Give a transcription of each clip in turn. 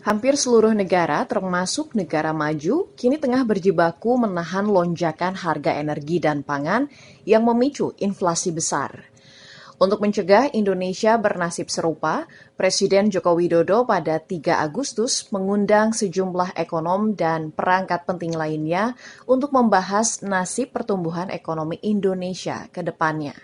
Hampir seluruh negara, termasuk negara maju, kini tengah berjibaku menahan lonjakan harga energi dan pangan yang memicu inflasi besar. Untuk mencegah Indonesia bernasib serupa, Presiden Joko Widodo pada 3 Agustus mengundang sejumlah ekonom dan perangkat penting lainnya untuk membahas nasib pertumbuhan ekonomi Indonesia ke depannya.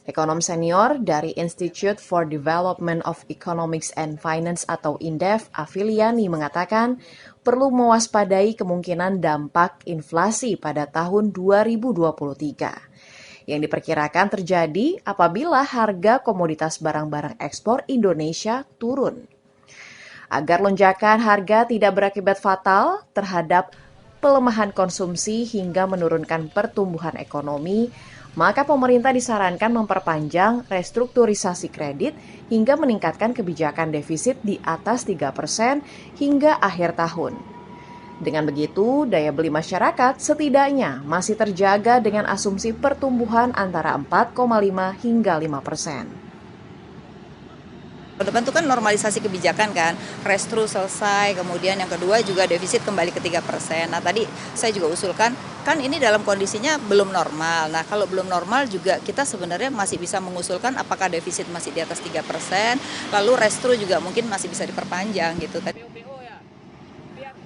Ekonom senior dari Institute for Development of Economics and Finance atau INDEF, Afiliani mengatakan perlu mewaspadai kemungkinan dampak inflasi pada tahun 2023 yang diperkirakan terjadi apabila harga komoditas barang-barang ekspor Indonesia turun. Agar lonjakan harga tidak berakibat fatal terhadap pelemahan konsumsi hingga menurunkan pertumbuhan ekonomi, maka pemerintah disarankan memperpanjang restrukturisasi kredit hingga meningkatkan kebijakan defisit di atas 3% hingga akhir tahun. Dengan begitu, daya beli masyarakat setidaknya masih terjaga dengan asumsi pertumbuhan antara 4,5 hingga 5%. Ke depan itu kan normalisasi kebijakan kan, restru selesai, kemudian yang kedua juga defisit kembali ke 3%. Nah tadi saya juga usulkan, kan ini dalam kondisinya belum normal. Nah kalau belum normal juga kita sebenarnya masih bisa mengusulkan apakah defisit masih di atas 3%, lalu restru juga mungkin masih bisa diperpanjang gitu.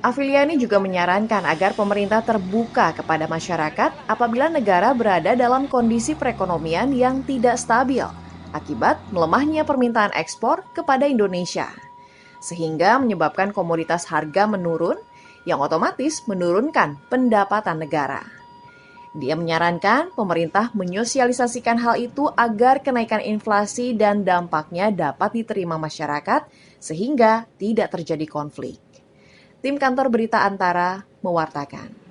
Afiliani juga menyarankan agar pemerintah terbuka kepada masyarakat apabila negara berada dalam kondisi perekonomian yang tidak stabil akibat melemahnya permintaan ekspor kepada Indonesia, sehingga menyebabkan komoditas harga menurun yang otomatis menurunkan pendapatan negara. Dia menyarankan pemerintah menyosialisasikan hal itu agar kenaikan inflasi dan dampaknya dapat diterima masyarakat sehingga tidak terjadi konflik. Tim Kantor Berita Antara mewartakan.